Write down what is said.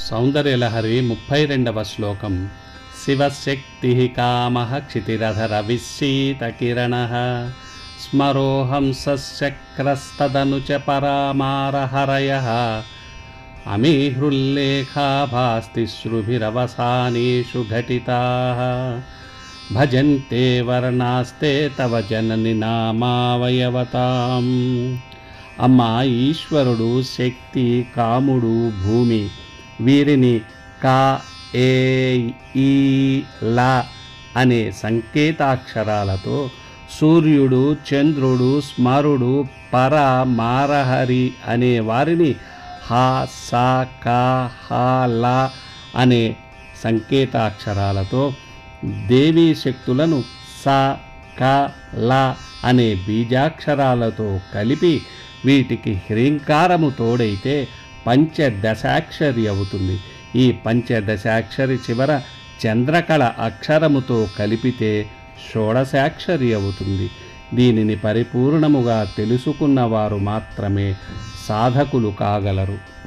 సౌందర్యలహరి 32వ శ్లోకం. శివశక్తి కామః క్షితిరధరవిశ్శీతకిరణః స్మరోహం సశక్రస్తదను చ పరామారహరయః అమీహృల్లేఖాభాస్తిశ్రుభిరవసానేషు ఘటితాః భజంతే వర్ణాస్తే తవ జనని నామావయవతాం. అమ్మా, ఈశ్వరుడు, శక్తి, కాముడు, భూమి వీరిని కా, ఏ, ఈ, లా అనే సంకేతాక్షరాలతో, సూర్యుడు, చంద్రుడు, స్మరుడు, పర, మారహరి అనే వారిని హ, స, క, హ, ల అనే సంకేతాక్షరాలతో, దేవీ శక్తులను స, క, ల అనే బీజాక్షరాలతో కలిపి వీటికి హ్రీంకారము తోడైతే పంచదశాక్షరి అవుతుంది. ఈ పంచదశాక్షరి చివర చంద్రకళ అక్షరముతో కలిపితే షోడశాక్షరి అవుతుంది. దీనిని పరిపూర్ణముగా తెలుసుకున్నవారు మాత్రమే సాధకులు కాగలరు.